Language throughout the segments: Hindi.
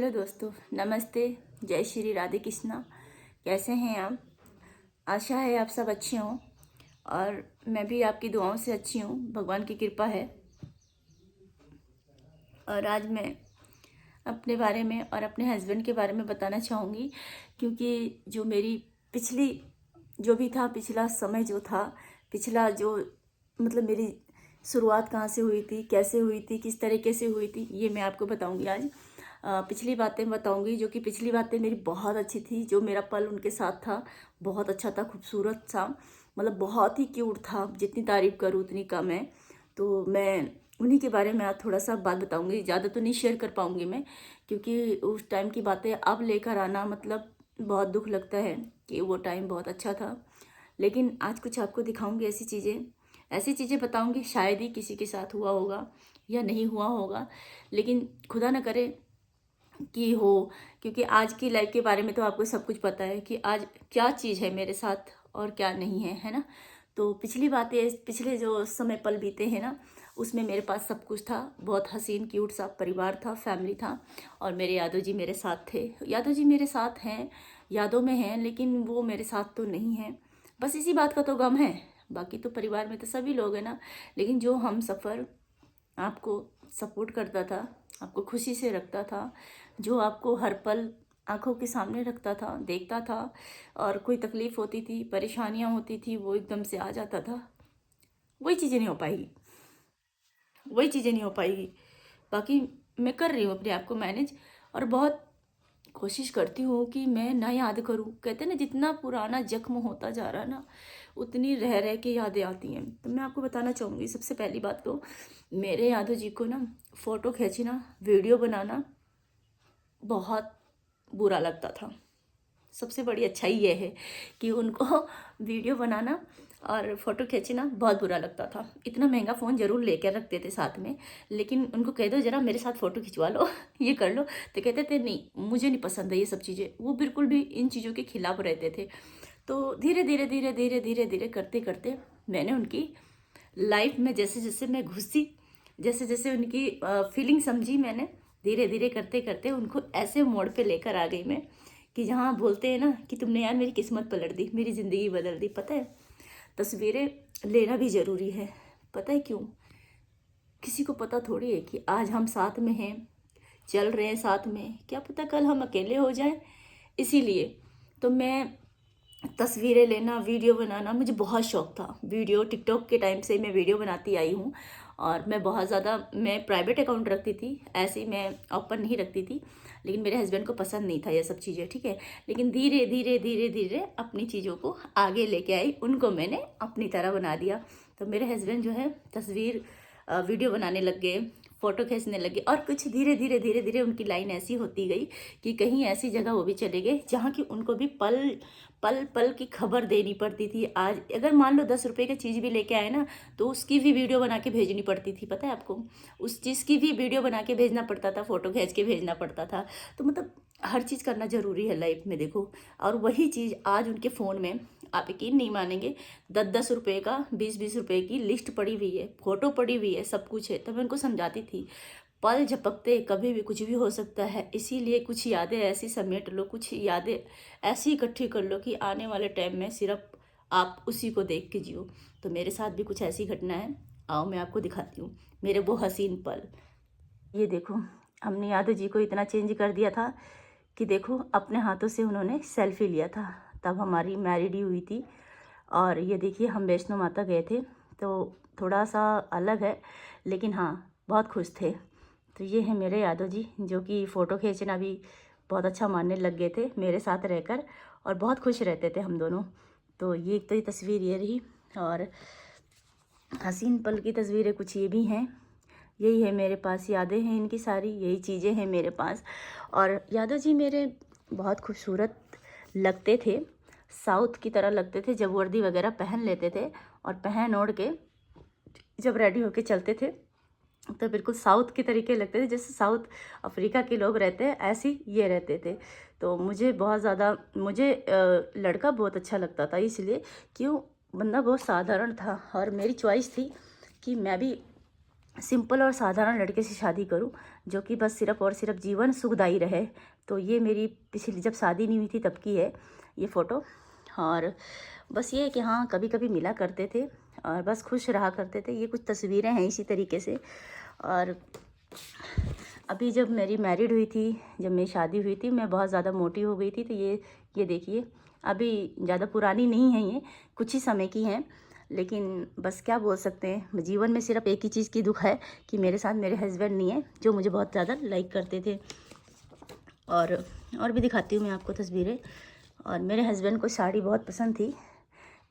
हेलो दोस्तों, नमस्ते। जय श्री राधे कृष्णा। कैसे हैं आप? आशा है आप सब अच्छे हों और मैं भी आपकी दुआओं से अच्छी हूँ। भगवान की कृपा है। और आज मैं अपने बारे में और अपने हस्बैंड के बारे में बताना चाहूँगी, क्योंकि जो मेरी पिछली जो भी था, पिछला समय जो था, पिछला जो मतलब मेरी शुरुआत कहाँ से हुई थी, कैसे हुई थी, किस तरीके से हुई थी, ये मैं आपको बताऊंगी आज। पिछली बातें बताऊंगी, जो कि पिछली बातें मेरी बहुत अच्छी थी। जो मेरा पल उनके साथ था बहुत अच्छा था, खूबसूरत था, मतलब बहुत ही क्यूट था। जितनी तारीफ़ करूँ उतनी कम है। तो मैं उन्हीं के बारे में आज थोड़ा सा बात बताऊंगी। ज़्यादा तो नहीं शेयर कर पाऊंगी मैं, क्योंकि उस टाइम की बातें अब लेकर आना मतलब बहुत दुख लगता है कि वो टाइम बहुत अच्छा था। लेकिन आज कुछ आपको दिखाऊंगी ऐसी चीज़ें बताऊंगी, शायद ही किसी के साथ हुआ होगा या नहीं हुआ होगा, लेकिन खुदा न करे कि हो। क्योंकि आज की लाइफ के बारे में तो आपको सब कुछ पता है कि आज क्या चीज़ है मेरे साथ और क्या नहीं है ना। तो पिछली बातें, पिछले जो समय पल बीते हैं ना, उसमें मेरे पास सब कुछ था। बहुत हसीन क्यूट सा परिवार था, फैमिली था, और मेरे यादव जी मेरे साथ थे। यादव जी मेरे साथ हैं, यादों में हैं, लेकिन वो मेरे साथ तो नहीं हैं। बस इसी बात का तो गम है। बाकी तो परिवार में तो सभी लोग हैं ना। लेकिन जो हम सफ़र आपको सपोर्ट करता था, आपको खुशी से रखता था, जो आपको हर पल आंखों के सामने रखता था, देखता था, और कोई तकलीफ़ होती थी, परेशानियां होती थी, वो एकदम से आ जाता था, वही चीज़ें नहीं हो पाएगी। वही चीज़ें नहीं हो पाएगी। बाकी मैं कर रही हूँ अपने आप को मैनेज, और बहुत कोशिश करती हूँ कि मैं ना याद करूँ। कहते हैं ना, जितना पुराना जख्म होता जा रहा है ना, उतनी रह रह के यादें आती हैं। तो मैं आपको बताना चाहूँगी, सबसे पहली बात तो मेरे यादव जी को ना फ़ोटो खींचना, वीडियो बनाना बहुत बुरा लगता था। सबसे बड़ी अच्छाई ये है कि उनको वीडियो बनाना और फ़ोटो खींचना बहुत बुरा लगता था। इतना महंगा फ़ोन ज़रूर लेकर रखते थे साथ में, लेकिन उनको कह दो ज़रा मेरे साथ फ़ोटो खिंचवा लो ये कर लो, तो कहते थे नहीं, मुझे नहीं पसंद है ये सब चीज़ें। वो बिल्कुल भी इन चीज़ों के खिलाफ रहते थे। तो धीरे धीरे धीरे धीरे धीरे धीरे करते करते मैंने उनकी लाइफ में जैसे जैसे मैं घुसी, जैसे जैसे उनकी फीलिंग समझी मैंने, धीरे धीरे करते करते उनको ऐसे मोड़ पे लेकर आ गई मैं कि जहाँ बोलते हैं ना कि तुमने यार मेरी किस्मत पलट दी, मेरी ज़िंदगी बदल दी। पता है, तस्वीरें लेना भी ज़रूरी है। पता है क्यों? किसी को पता थोड़ी है कि आज हम साथ में हैं, चल रहे हैं साथ में, क्या पता कल हम अकेले हो जाएं। इसीलिए तो मैं तस्वीरें लेना, वीडियो बनाना मुझे बहुत शौक था। वीडियो टिकटॉक के टाइम से मैं वीडियो बनाती आई हूँ, और मैं बहुत ज़्यादा, मैं प्राइवेट अकाउंट रखती थी, ऐसे ही मैं ओपन नहीं रखती थी। लेकिन मेरे हस्बैंड को पसंद नहीं था ये सब चीज़ें, ठीक है। लेकिन धीरे धीरे धीरे धीरे अपनी चीज़ों को आगे लेके आई, उनको मैंने अपनी तरह बना दिया। तो मेरे हस्बैंड जो है तस्वीर वीडियो बनाने लग गए, फ़ोटो खींचने लगे, और कुछ धीरे धीरे धीरे धीरे उनकी लाइन ऐसी होती गई कि कहीं ऐसी जगह वो भी चले गए जहाँ की उनको भी पल पल पल की खबर देनी पड़ती थी। आज अगर मान लो 10 रुपए की चीज़ भी लेके आए ना, तो उसकी भी वीडियो बना के भेजनी पड़ती थी। पता है आपको? उस चीज़ की भी वीडियो बना के भेजना पड़ता था, फ़ोटो खींच के भेजना पड़ता था। तो मतलब हर चीज़ करना ज़रूरी है लाइफ में, देखो। और वही चीज़ आज उनके फ़ोन में, आप यकीन नहीं मानेंगे, 10-10 रुपए का, 20-20 रुपए की लिस्ट पड़ी हुई है, फ़ोटो पड़ी हुई है, सब कुछ है। तब मैं उनको समझाती थी, पल झपकते कभी भी कुछ भी हो सकता है, इसीलिए कुछ यादें ऐसी समेट लो, कुछ यादें ऐसी इकट्ठी कर लो कि आने वाले टाइम में सिर्फ आप उसी को देख के जियो। तो मेरे साथ भी कुछ ऐसी घटना है। आओ मैं आपको दिखाती हूँ मेरे वो हसीन पल। ये देखो, हमने यादव जी को इतना चेंज कर दिया था कि देखो, अपने हाथों से उन्होंने सेल्फी लिया था। तब हमारी मैरिड ही हुई थी। और ये देखिए, हम वैष्णो माता गए थे, तो थोड़ा सा अलग है, लेकिन हाँ बहुत खुश थे। तो ये है मेरे यादव जी, जो कि फ़ोटो खींचना भी बहुत अच्छा मानने लग गए थे मेरे साथ रहकर, और बहुत खुश रहते थे हम दोनों। तो ये तस्वीर ये रही, और हसीन पल की तस्वीरें कुछ ये भी हैं। यही है मेरे पास, यादें हैं इनकी सारी, यही चीज़ें हैं मेरे पास। और यादव जी मेरे बहुत खूबसूरत लगते थे, साउथ की तरह लगते थे। जब वर्दी वगैरह पहन लेते थे और पहन ओढ़ के जब रेडी होके चलते थे, तो बिल्कुल साउथ के तरीके लगते थे, जैसे साउथ अफ्रीका के लोग रहते हैं, ऐसे ही ये रहते थे। तो मुझे बहुत ज़्यादा, मुझे लड़का बहुत अच्छा लगता था, इसलिए क्यों, बंदा बहुत साधारण था, और मेरी चॉइस थी कि मैं भी सिंपल और साधारण लड़के से शादी करूं जो कि बस सिर्फ़ और सिर्फ जीवन सुखदायी रहे। तो ये मेरी पिछली जब शादी नहीं हुई थी तब की है ये फ़ोटो। और बस ये है कि हाँ, कभी कभी मिला करते थे और बस खुश रहा करते थे। ये कुछ तस्वीरें हैं इसी तरीके से। और अभी जब मेरी मैरिड हुई थी, जब मेरी शादी हुई थी, मैं बहुत ज़्यादा मोटी हो गई थी। तो ये देखिए, अभी ज़्यादा पुरानी नहीं है, ये कुछ ही समय की हैं। लेकिन बस क्या बोल सकते हैं, जीवन में सिर्फ एक ही चीज़ की दुख है कि मेरे साथ मेरे हस्बैंड नहीं है जो मुझे बहुत ज़्यादा लाइक करते थे। और भी दिखाती हूँ मैं आपको तस्वीरें। और मेरे हस्बैंड को साड़ी बहुत पसंद थी।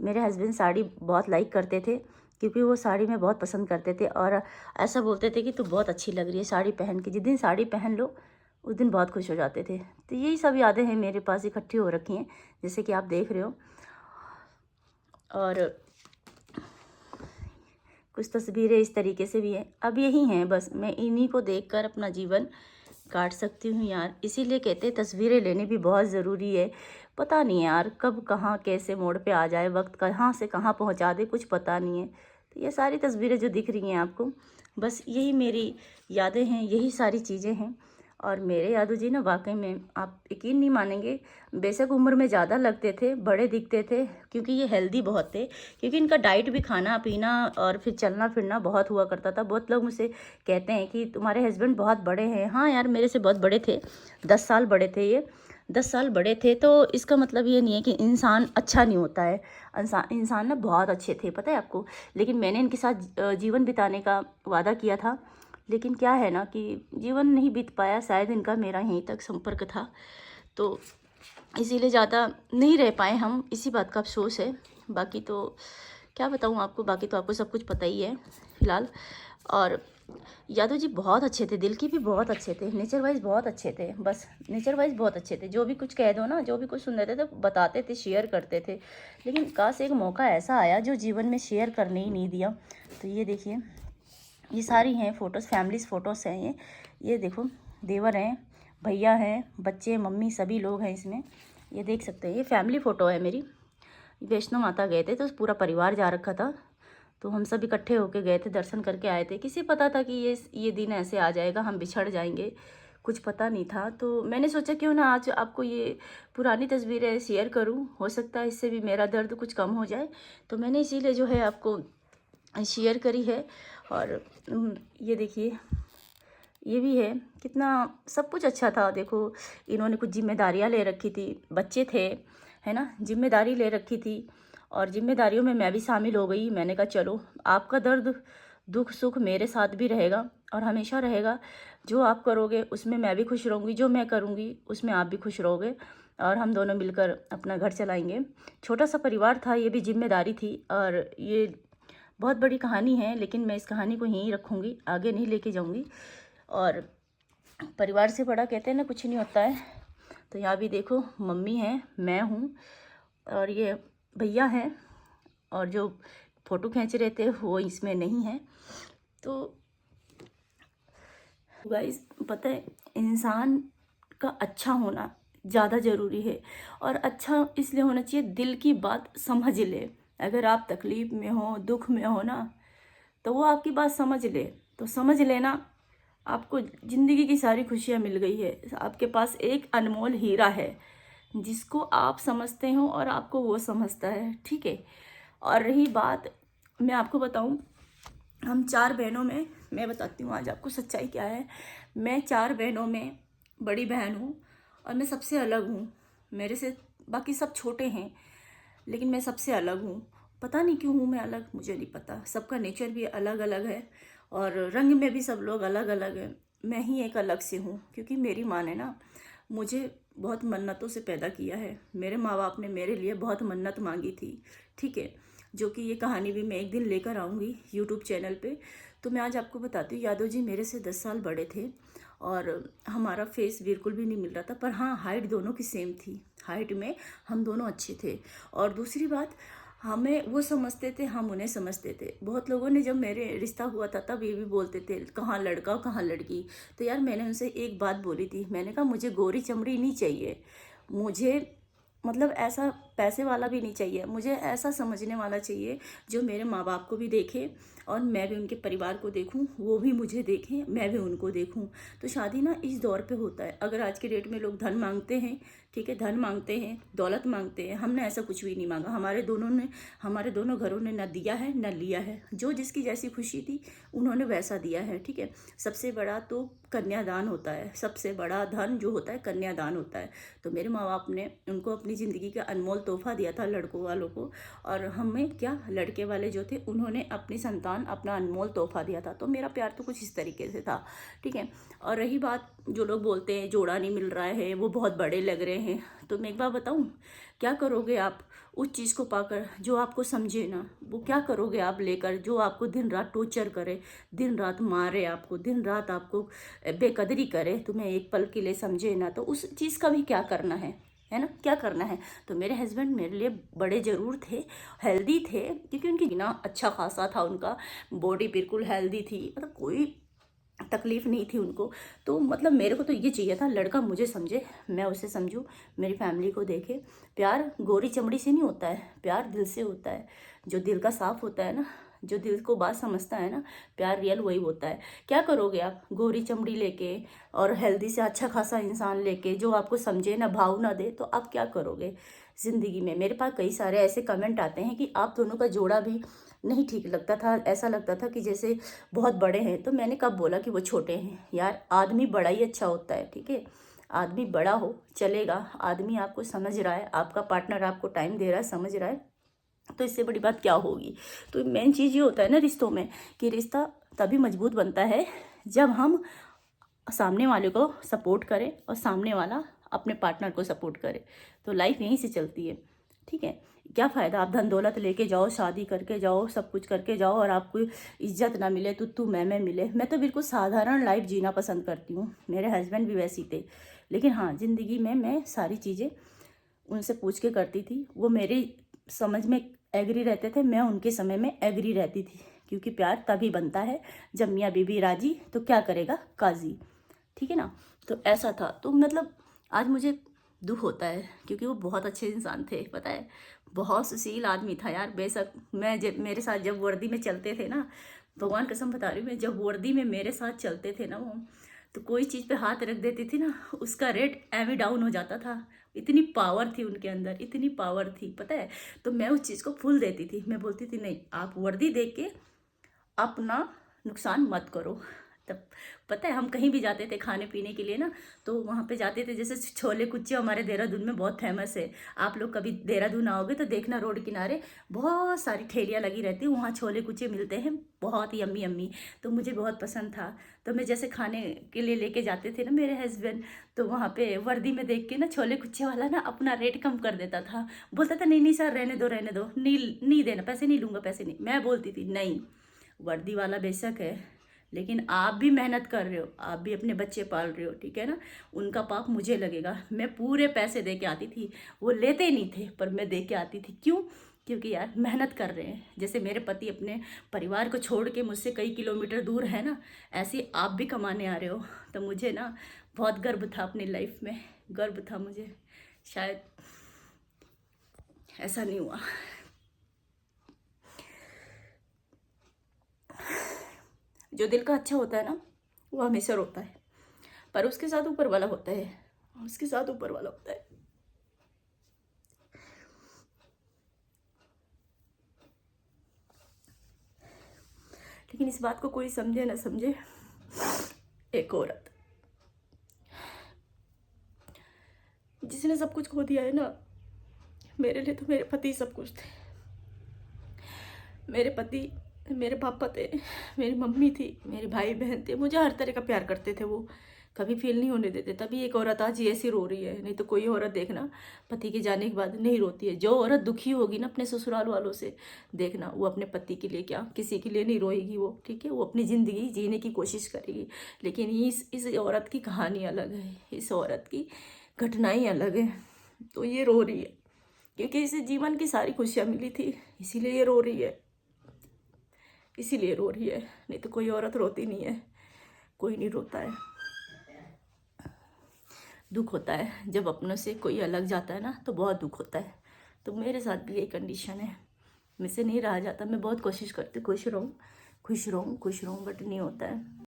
मेरे हस्बैंड साड़ी बहुत लाइक करते थे क्योंकि वो साड़ी में बहुत पसंद करते थे और ऐसा बोलते थे कि तू बहुत अच्छी लग रही है साड़ी पहन के। जिस दिन साड़ी पहन लो उस दिन बहुत खुश हो जाते थे। तो यही सब यादें हैं मेरे पास इकट्ठी हो रखी हैं, जैसे कि आप देख रहे हो। और कुछ तस्वीरें इस तरीके से भी हैं। अब यही हैं, बस मैं इन्हीं को देखकर अपना जीवन काट सकती हूँ यार। इसीलिए कहते हैं तस्वीरें लेनी भी बहुत ज़रूरी है। पता नहीं यार कब कहाँ कैसे मोड़ पे आ जाए, वक्त कहाँ से कहाँ पहुँचा दे, कुछ पता नहीं है। तो ये सारी तस्वीरें जो दिख रही हैं आपको, बस यही मेरी यादें हैं, यही सारी चीज़ें हैं। और मेरे यादव जी ना, वाकई में आप यकीन नहीं मानेंगे, बेशक उम्र में ज़्यादा लगते थे, बड़े दिखते थे क्योंकि ये हेल्दी बहुत थे। क्योंकि इनका डाइट भी, खाना पीना और फिर चलना फिरना बहुत हुआ करता था। बहुत लोग मुझसे कहते हैं कि तुम्हारे हस्बैंड बहुत बड़े हैं। हाँ यार, मेरे से बहुत बड़े थे, 10 साल बड़े थे ये, 10 साल बड़े थे। तो इसका मतलब ये नहीं है कि इंसान अच्छा नहीं होता है। इंसान ना बहुत अच्छे थे, पता है आपको। लेकिन मैंने इनके साथ जीवन बिताने का वादा किया था, लेकिन क्या है ना कि जीवन नहीं बीत पाया। शायद इनका मेरा यहीं तक संपर्क था, तो इसीलिए ज़्यादा नहीं रह पाए हम। इसी बात का अफसोस है। बाकी तो क्या बताऊँ आपको, बाकी तो आपको सब कुछ पता ही है फ़िलहाल। और यादव जी बहुत अच्छे थे, दिल के भी बहुत अच्छे थे, नेचर वाइज बहुत अच्छे थे। बस नेचर वाइज बहुत अच्छे थे। जो भी कुछ कह दो ना, जो भी कुछ सुन रहे थे तो बताते थे, शेयर करते थे। लेकिन काश एक मौका ऐसा आया जो जीवन में शेयर करने ही नहीं दिया। तो ये देखिए, ये सारी हैं फ़ोटोज़, फैमिलीज़ फ़ोटोज़ हैं ये देखो, देवर हैं, भैया हैं, बच्चे, मम्मी, सभी लोग हैं इसमें। ये देख सकते हैं, ये फैमिली फ़ोटो है मेरी। वैष्णो माता गए थे तो पूरा परिवार जा रखा था, तो हम सब इकट्ठे होके गए थे, दर्शन करके आए थे। किसी पता था कि ये दिन ऐसे आ जाएगा, हम बिछड़ जाएंगे, कुछ पता नहीं था। तो मैंने सोचा क्यों ना आज आपको ये पुरानी तस्वीरें शेयर करूं, हो सकता है इससे भी मेरा दर्द कुछ कम हो जाए। तो मैंने इसीलिए जो है आपको शेयर करी है। और ये देखिए, ये भी है, कितना सब कुछ अच्छा था। देखो, इन्होंने कुछ जिम्मेदारियां ले रखी थी, बच्चे थे, है ना, जिम्मेदारी ले रखी थी और जिम्मेदारियों में मैं भी शामिल हो गई। मैंने कहा चलो, आपका दर्द दुख सुख मेरे साथ भी रहेगा और हमेशा रहेगा। जो आप करोगे उसमें मैं भी खुश रहूँगी, जो मैं करूँगी उसमें आप भी खुश रहोगे और हम दोनों मिलकर अपना घर चलाएंगे। छोटा सा परिवार था, ये भी जिम्मेदारी थी। और ये बहुत बड़ी कहानी है, लेकिन मैं इस कहानी को यहीं रखूँगी, आगे नहीं लेके जाऊँगी। और परिवार से बड़ा कहते हैं ना कुछ नहीं होता है। तो यहाँ भी देखो, मम्मी है, मैं हूँ और ये भैया हैं। और जो फ़ोटो खींच रहे थे वो इसमें नहीं है। तो गाइस, पता है, इंसान का अच्छा होना ज़्यादा ज़रूरी है। और अच्छा इसलिए होना चाहिए, दिल की बात समझ ले। अगर आप तकलीफ़ में हो, दुख में हो ना, तो वो आपकी बात समझ ले, तो समझ लेना, आपको ज़िंदगी की सारी खुशियाँ मिल गई है। आपके पास एक अनमोल हीरा है जिसको आप समझते हो और आपको वो समझता है, ठीक है। और रही बात, मैं आपको बताऊं, हम 4 बहनों में, मैं बताती हूँ आज आपको सच्चाई क्या है। मैं 4 बहनों में बड़ी बहन हूँ और मैं सबसे अलग हूँ। मेरे से बाकी सब छोटे हैं, लेकिन मैं सबसे अलग हूँ। पता नहीं क्यों हूँ मैं अलग, मुझे नहीं पता। सबका नेचर भी अलग अलग है और रंग में भी सब लोग अलग अलग हैं। मैं ही एक अलग से हूँ क्योंकि मेरी माँ ने ना मुझे बहुत मन्नतों से पैदा किया है। मेरे माँ बाप ने मेरे लिए बहुत मन्नत मांगी थी, ठीक है, जो कि ये कहानी भी मैं एक दिन लेकर आऊँगी यूट्यूब चैनल पे। तो मैं आज आपको बताती हूँ, यादव जी मेरे से 10 साल बड़े थे और हमारा फेस बिल्कुल भी नहीं मिल रहा था, पर हाँ, हाइट दोनों की सेम थी। हाइट में हम दोनों अच्छे थे। और दूसरी बात, हमें वो समझते थे, हम उन्हें समझते थे। बहुत लोगों ने जब मेरे रिश्ता हुआ था तब ये भी बोलते थे कहाँ लड़का कहाँ लड़की। तो यार मैंने उनसे एक बात बोली थी, मैंने कहा मुझे गोरी चमड़ी नहीं चाहिए, मुझे मतलब ऐसा पैसे वाला भी नहीं चाहिए, मुझे ऐसा समझने वाला चाहिए जो मेरे माँ बाप को भी देखे और मैं भी उनके परिवार को देखूं, वो भी मुझे देखें, मैं भी उनको देखूं। तो शादी ना इस दौर पे होता है। अगर आज के डेट में लोग धन मांगते हैं, ठीक है, धन मांगते हैं, दौलत मांगते हैं, हमने ऐसा कुछ भी नहीं मांगा। हमारे दोनों घरों ने न दिया है न लिया है। जो जिसकी जैसी खुशी थी उन्होंने वैसा दिया है, ठीक है। सबसे बड़ा तो कन्यादान होता है, सबसे बड़ा धन जो होता है कन्यादान होता है। तो मेरे माँ बाप ने उनको अपनी ज़िंदगी का अनमोल तोहफा दिया था लड़कों वालों को, और हमें क्या, लड़के वाले जो थे उन्होंने अपनी संतान, अपना अनमोल तोहफा दिया था। तो मेरा प्यार तो कुछ इस तरीके से था, ठीक है। और रही बात जो लोग बोलते हैं जोड़ा नहीं मिल रहा है, वो बहुत बड़े लग रहे हैं, तो मैं एक बात बताऊं, क्या करोगे आप उस चीज़ को पाकर जो आपको समझे ना? वो क्या करोगे आप लेकर जो आपको दिन रात टॉर्चर करे, दिन रात मारे आपको, दिन रात आपको बेकदरी करे, तुम्हें एक पल के लिए समझे ना? तो उस चीज़ का भी क्या करना है ना, क्या करना है? तो मेरे हस्बैंड मेरे लिए बड़े ज़रूर थे, हेल्दी थे, क्योंकि उनकी ना अच्छा खासा था, उनका बॉडी बिल्कुल हेल्दी थी, मतलब कोई तकलीफ नहीं थी उनको। तो मतलब मेरे को तो ये चाहिए था, लड़का मुझे समझे, मैं उसे समझूं, मेरी फैमिली को देखे। प्यार गोरी चमड़ी से नहीं होता है, प्यार दिल से होता है। जो दिल का साफ होता है ना, जो दिल को बात समझता है ना, प्यार रियल वही होता है। क्या करोगे आप गोरी चमड़ी लेके और हेल्दी से अच्छा खासा इंसान लेके जो आपको समझे ना, भाव ना दे, तो आप क्या करोगे ज़िंदगी में? मेरे पास कई सारे ऐसे कमेंट आते हैं कि आप दोनों का जोड़ा भी नहीं ठीक लगता था, ऐसा लगता था कि जैसे बहुत बड़े हैं। तो मैंने कब बोला कि वो छोटे हैं? यार आदमी बड़ा ही अच्छा होता है, ठीक है। आदमी बड़ा हो चलेगा, आदमी आपको समझ रहा है, आपका पार्टनर आपको टाइम दे रहा है, समझ रहा है, तो इससे बड़ी बात क्या होगी? तो मेन चीज़ ये होता है ना रिश्तों में, कि रिश्ता तभी मजबूत बनता है जब हम सामने वाले को सपोर्ट करें और सामने वाला अपने पार्टनर को सपोर्ट करे। तो लाइफ यहीं से चलती है, ठीक है। क्या फ़ायदा आप धन दौलत लेके जाओ, शादी करके जाओ, सब कुछ करके जाओ, और आपको इज्जत ना मिले, तू मैं मिले। मैं तो बिल्कुल साधारण लाइफ जीना पसंद करती हूँ, मेरे हस्बैंड भी वैसे ही थे। लेकिन हाँ, ज़िंदगी में मैं सारी चीज़ें उनसे पूछ के करती थी, वो मेरी समझ में एग्री रहते थे, मैं उनके समय में एग्री रहती थी। क्योंकि प्यार तभी बनता है जब मियाँ बीबी राजी, तो क्या करेगा काजी, ठीक है ना। तो ऐसा था। तो मतलब आज मुझे दुख होता है, क्योंकि वो बहुत अच्छे इंसान थे, पता है, बहुत सुशील आदमी था यार। बेशक मैं जब मेरे साथ जब वर्दी में चलते थे ना, भगवान कसम बता रही हूँ, मैं जब वर्दी में मेरे साथ चलते थे ना वो, तो कोई चीज़ पे हाथ रख देती थी ना, उसका रेट एवी डाउन हो जाता था। इतनी पावर थी उनके अंदर, इतनी पावर थी, पता है। तो मैं उस चीज़ को फूल देती थी, मैं बोलती थी नहीं, आप वर्दी देख के अपना नुकसान मत करो। तब पता है हम कहीं भी जाते थे खाने पीने के लिए ना, तो वहाँ पे जाते थे, जैसे छोले कुलचे हमारे देहरादून में बहुत फेमस है। आप लोग कभी देहरादून आओगे तो देखना, रोड किनारे बहुत सारी ठेलियाँ लगी रहती हैं, वहाँ छोले कुलचे मिलते हैं, बहुत यम्मी यम्मी। तो मुझे बहुत पसंद था। तो मैं जैसे खाने के लिए लेके जाते थे ना मेरे हस्बैंड, तो वहाँ पे वर्दी में देख के ना छोले कुलचे वाला ना अपना रेट कम कर देता था। बोलता था नहीं नहीं सर, रहने दो रहने दो, नहीं नहीं देना, पैसे नहीं लूँगा, पैसे नहीं। मैं बोलती थी नहीं, वर्दी वाला बेशक है, लेकिन आप भी मेहनत कर रहे हो, आप भी अपने बच्चे पाल रहे हो, ठीक है ना। उनका पाप मुझे लगेगा। मैं पूरे पैसे दे के आती थी, वो लेते नहीं थे, पर मैं दे के आती थी। क्यों? क्योंकि यार मेहनत कर रहे हैं। जैसे मेरे पति अपने परिवार को छोड़ के मुझसे कई किलोमीटर दूर है ना, ऐसे ही आप भी कमाने आ रहे हो। तो मुझे ना बहुत गर्व था अपनी लाइफ में, गर्व था मुझे। शायद ऐसा नहीं हुआ। जो दिल का अच्छा होता है ना, वो हमेशा रोता है, पर उसके साथ ऊपर वाला होता है, उसके साथ ऊपर वाला होता है। लेकिन इस बात को कोई समझे ना समझे, एक औरत जिसने सब कुछ खो दिया है ना, मेरे लिए तो मेरे पति सब कुछ थे। मेरे पति मेरे पापा थे, मेरी मम्मी थी, मेरे भाई बहन थे, मुझे हर तरह का प्यार करते थे वो, कभी फील नहीं होने देते। तभी एक औरत आज ऐसी रो रही है, नहीं तो कोई औरत देखना पति के जाने के बाद नहीं रोती है। जो औरत दुखी होगी ना अपने ससुराल वालों से, देखना वो अपने पति के लिए क्या, किसी के लिए नहीं रोएगी वो, ठीक है। वो अपनी ज़िंदगी जीने की कोशिश करेगी। लेकिन इस औरत की कहानी अलग है, इस औरत की घटनाएँ अलग है। तो ये रो रही है क्योंकि इसे जीवन की सारी खुशियाँ मिली थी, इसीलिए ये रो रही है, इसीलिए रो रही है। नहीं तो कोई औरत रोती नहीं है, कोई नहीं रोता है। दुख होता है जब अपनों से कोई अलग जाता है ना, तो बहुत दुख होता है। तो मेरे साथ भी यही कंडीशन है, मुझसे नहीं रहा जाता। मैं बहुत कोशिश करती हूँ खुश रहूँ खुश रहूँ खुश रहूँ, बट नहीं होता है।